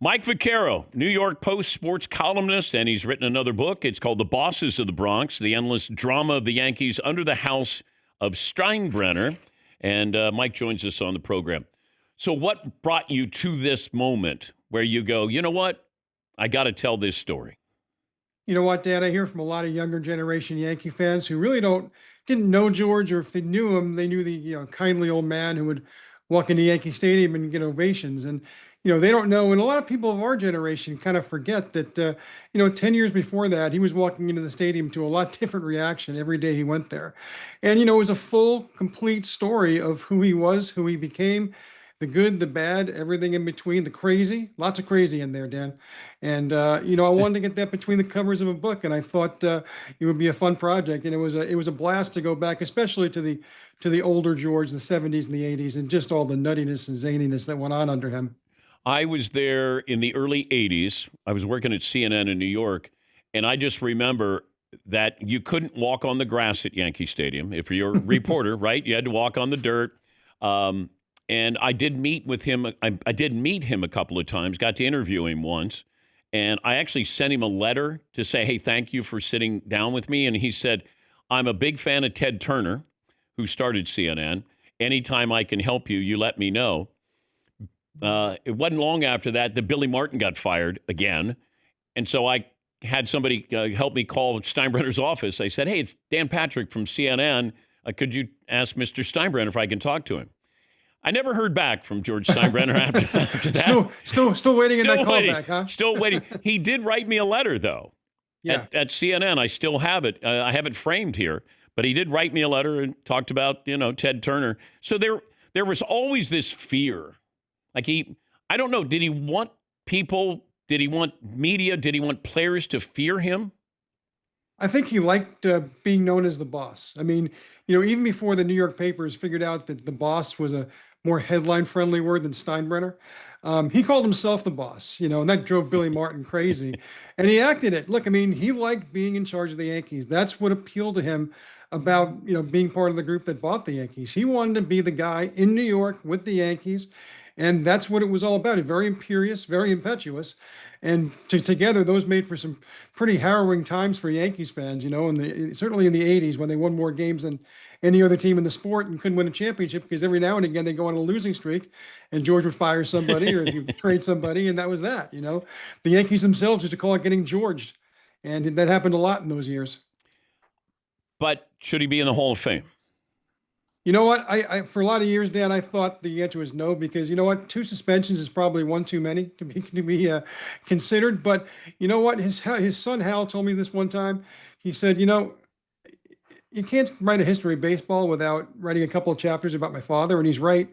Mike Vaccaro, New York Post sports columnist, and he's written another book. It's called The Bosses of the Bronx, The Endless Drama of the Yankees Under the House of Steinbrenner. And Mike joins us on the program. So what brought you to this moment where you go, you know what? I got to tell this story. You know what, Dan? I hear from a lot of younger generation Yankee fans who really didn't know George, or if they knew him, they knew the kindly old man who would walk into Yankee Stadium and get ovations. And they don't know, and a lot of people of our generation kind of forget that 10 years before that, he was walking into the stadium to a lot different reaction every day he went there. And it was a full, complete story of who he was, who he became, the good, the bad, everything in between, the crazy, lots of crazy in there, Dan. And I wanted to get that between the covers of a book, and I thought it would be a fun project. And it was a blast to go back, especially to the older George, the 70s and the 80s, and just all the nuttiness and zaniness that went on under him. I was there in the early 80s. I was working at CNN in New York, and I just remember that you couldn't walk on the grass at Yankee Stadium. If you're a reporter, right? You had to walk on the dirt. And I did meet with him. I did meet him a couple of times, got to interview him once. And I actually sent him a letter to say, hey, thank you for sitting down with me. And he said, I'm a big fan of Ted Turner, who started CNN. Anytime I can help you, you let me know. It wasn't long after that Billy Martin got fired again. And so I had somebody help me call Steinbrenner's office. I said, hey, it's Dan Patrick from CNN. Could you ask Mr. Steinbrenner if I can talk to him? I never heard back from George Steinbrenner after that. Still waiting in that callback, huh? Still waiting. He did write me a letter, though, at CNN. I still have it. I have it framed here. But he did write me a letter and talked about, Ted Turner. So there was always this fear. Like I don't know, did he want people, did he want media, did he want players to fear him? I think he liked being known as the boss. I mean, even before the New York papers figured out that the boss was a more headline-friendly word than Steinbrenner, he called himself the boss, and that drove Billy Martin crazy. And he acted it. Look, I mean, he liked being in charge of the Yankees. That's what appealed to him about, being part of the group that bought the Yankees. He wanted to be the guy in New York with the Yankees. And that's what it was all about. Very imperious, very impetuous. And together, those made for some pretty harrowing times for Yankees fans, certainly in the 80s when they won more games than any other team in the sport and couldn't win a championship because every now and again they go on a losing streak and George would fire somebody or he'd trade somebody, and that was that. The Yankees themselves used to call it getting Georged. And that happened a lot in those years. But should he be in the Hall of Fame? You know what? I for a lot of years, Dan, I thought the answer was no, because you know what? 2 suspensions is probably one too many to be considered. But you know what? His son Hal told me this one time. He said, you can't write a history of baseball without writing a couple of chapters about my father, and he's right.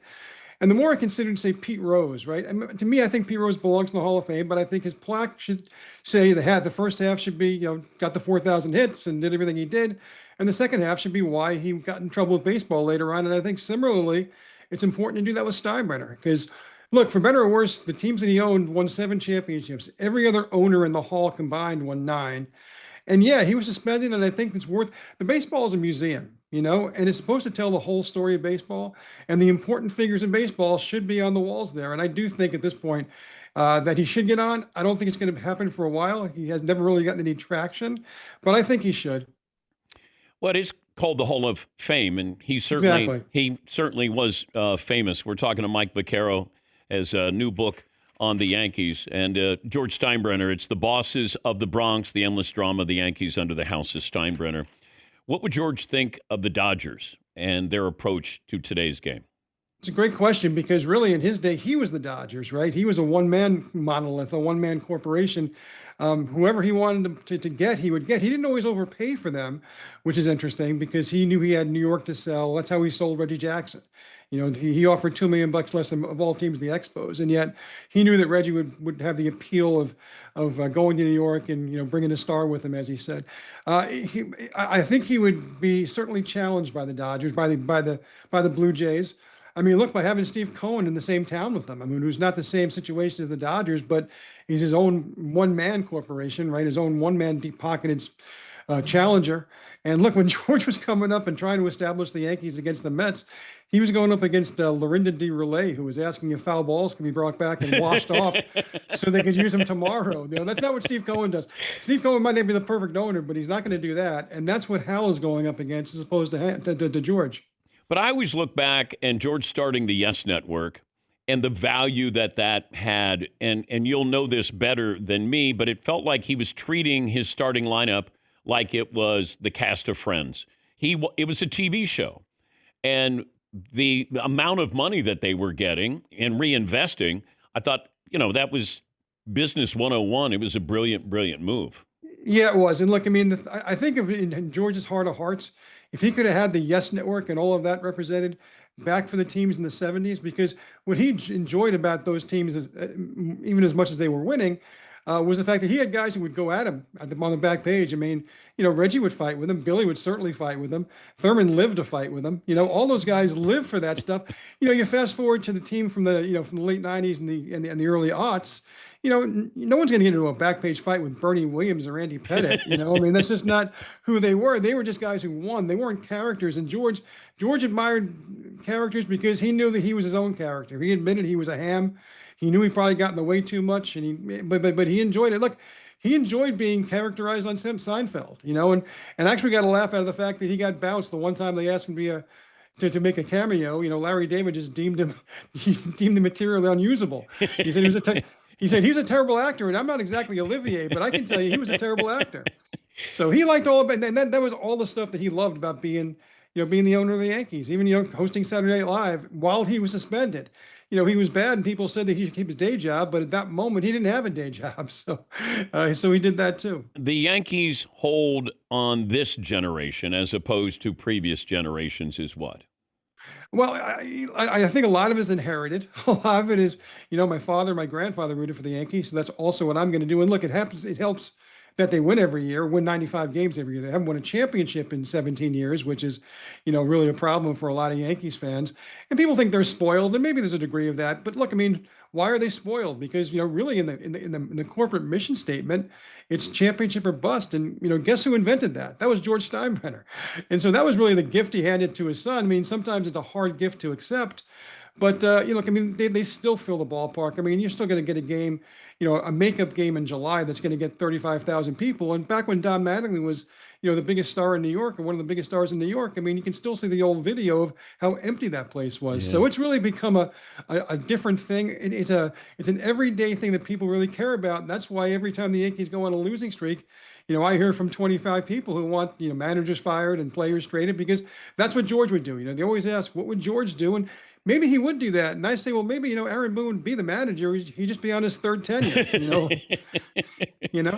And the more I considered, say, Pete Rose, right? To me, I think Pete Rose belongs in the Hall of Fame, but I think his plaque should say the first half should be, got the 4,000 hits and did everything he did. And the second half should be why he got in trouble with baseball later on. And I think similarly, it's important to do that with Steinbrenner, because look, for better or worse, the teams that he owned won 7 championships. Every other owner in the Hall combined won 9. And yeah, he was suspended, and I think the baseball is a museum, and it's supposed to tell the whole story of baseball, and the important figures in baseball should be on the walls there. And I do think at this point that he should get on. I don't think it's going to happen for a while. He has never really gotten any traction, but I think he should. Well, it is called the Hall of Fame, and he certainly was famous. We're talking to Mike Vaccaro as a new book on the Yankees, and George Steinbrenner. It's The Bosses of the Bronx, the endless drama of the Yankees under the house of Steinbrenner. What would George think of the Dodgers and their approach to today's game? It's a great question, because really in his day, he was the Dodgers, right? He was a one-man monolith, a one-man corporation. Whoever he wanted to get, he would get. He didn't always overpay for them, which is interesting because he knew he had New York to sell. That's how he sold Reggie Jackson. He offered $2 million less than of all teams the Expos, and yet he knew that Reggie would have the appeal of going to New York and bringing a star with him, as he said. I think he would be certainly challenged by the Dodgers, by the Blue Jays. I mean, look, by having Steve Cohen in the same town with them. I mean, who's not the same situation as the Dodgers, but he's his own one-man corporation, right? His own one-man deep-pocketed challenger. And look, when George was coming up and trying to establish the Yankees against the Mets, he was going up against Lorinda de Relay, who was asking if foul balls can be brought back and washed off so they could use them tomorrow. That's not what Steve Cohen does. Steve Cohen might not be the perfect owner, but he's not going to do that. And that's what Hal is going up against as opposed to George. But I always look back and George starting the Yes Network and the value that had, and you'll know this better than me, but it felt like he was treating his starting lineup like it was the cast of Friends. It was a TV show, and the amount of money that they were getting and reinvesting, I thought, that was business 101. It was a brilliant, brilliant move. Yeah, it was. And look, I mean, I think of in George's heart of hearts, if he could have had the Yes Network and all of that represented back for the teams in the 70s, because what he enjoyed about those teams, even as much as they were winning, was the fact that he had guys who would go at him on the back page. I mean, Reggie would fight with him. Billy would certainly fight with him. Thurman lived to fight with him. All those guys live for that stuff. You fast forward to the team from the from the late 90s and the early aughts. No one's going to get into a back page fight with Bernie Williams or Andy Pettit. I mean, that's just not who they were. They were just guys who won. They weren't characters. And George admired characters because he knew that he was his own character. He admitted he was a ham. He knew he probably got in the way too much, but he enjoyed it. Look, he enjoyed being characterized on Seinfeld, and actually got a laugh out of the fact that he got bounced the one time they asked him to make a cameo. Larry David just deemed the material unusable. He said he was a terrible actor, and I'm not exactly Olivier, but I can tell you he was a terrible actor. So he liked all of it, and that was all the stuff that he loved about being the owner of the Yankees. Even hosting Saturday Night Live while he was suspended. He was bad, and people said that he should keep his day job, but at that moment he didn't have a day job, so he did that too. The Yankees' hold on this generation, as opposed to previous generations, is what? Well, I think a lot of it is inherited. A lot of it is, my grandfather rooted for the Yankees, so that's also what I'm going to do. And look, it helps that they win every year, win 95 games every year. They haven't won a championship in 17 years, which is, really a problem for a lot of Yankees fans. And people think they're spoiled, and maybe there's a degree of that. But look, I mean, why are they spoiled? Because really in the corporate mission statement, it's championship or bust. And guess who invented that? That was George Steinbrenner. And so that was really the gift he handed to his son. I mean, sometimes it's a hard gift to accept. But look, I mean, they still fill the ballpark. I mean, you're still going to get a game, a makeup game in July that's going to get 35,000 people. And back when Don Mattingly was, the biggest star in New York, or one of the biggest stars in New York, I mean, you can still see the old video of how empty that place was. Yeah. So it's really become a different thing. It's an everyday thing that people really care about. And that's why every time the Yankees go on a losing streak, I hear from 25 people who want, managers fired and players traded, because that's what George would do. They always ask, what would George do? And maybe he would do that. And I say, well, maybe, Aaron Boone would be the manager. He'd just be on his third tenure,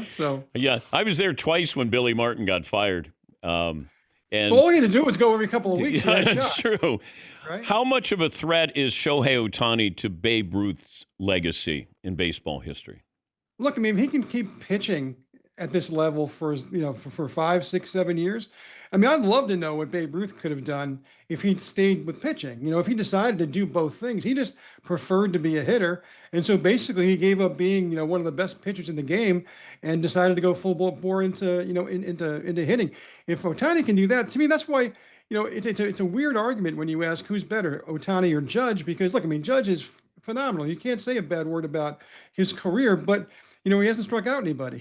so. Yeah, I was there twice when Billy Martin got fired. And all he had to do was go every couple of weeks. Yeah, that's true. Right? How much of a threat is Shohei Ohtani to Babe Ruth's legacy in baseball history? Look, I mean, if he can keep pitching at this level for 5, 6, 7 years. I mean, I'd love to know what Babe Ruth could have done if he'd stayed with pitching. If he decided to do both things. He just preferred to be a hitter. And so basically he gave up being, one of the best pitchers in the game and decided to go full bore into, into hitting. If Ohtani can do that, to me, that's why, it's a weird argument when you ask who's better, Ohtani or Judge, because look, I mean, Judge is phenomenal. You can't say a bad word about his career, but he hasn't struck out anybody.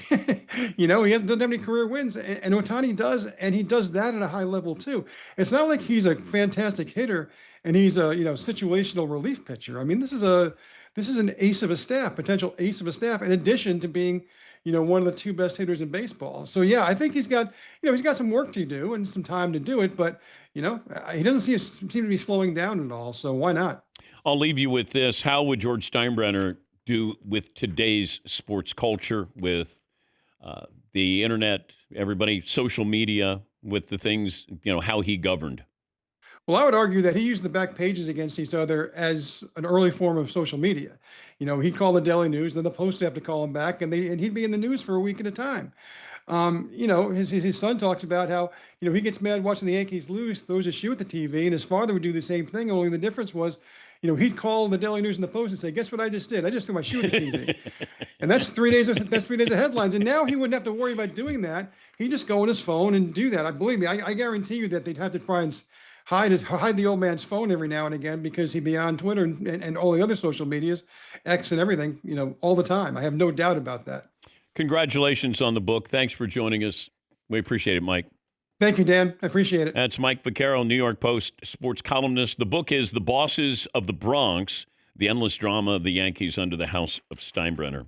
He doesn't have any career wins, and Ohtani does, and he does that at a high level too. It's not like he's a fantastic hitter and he's a situational relief pitcher. I mean, this is an ace of a staff, potential ace of a staff, in addition to being one of the two best hitters in baseball. So yeah, I think he's got some work to do and some time to do it, but he doesn't seem to be slowing down at all. So why not? I'll leave you with this: how would George Steinbrenner do with today's sports culture, with the internet, everybody, social media, with the things, how he governed? Well, I would argue that he used the back pages against each other as an early form of social media. He'd call the Daily News, then the Post would have to call him back, and he'd be in the news for a week at a time. His son talks about how, he gets mad watching the Yankees lose, throws a shoe at the TV, and his father would do the same thing, only the difference was, he'd call the Daily News and the Post and say, "Guess what I just did? I just threw my shoe at the TV." And that's 3 days. That's 3 days of headlines. And now he wouldn't have to worry about doing that. He'd just go on his phone and do that. Believe me, I guarantee you that they'd have to try and hide the old man's phone every now and again because he'd be on Twitter and all the other social medias, X and everything, all the time. I have no doubt about that. Congratulations on the book. Thanks for joining us. We appreciate it, Mike. Thank you, Dan. I appreciate it. That's Mike Vaccaro, New York Post sports columnist. The book is The Bosses of the Bronx, the endless drama of the Yankees under the House of Steinbrenner.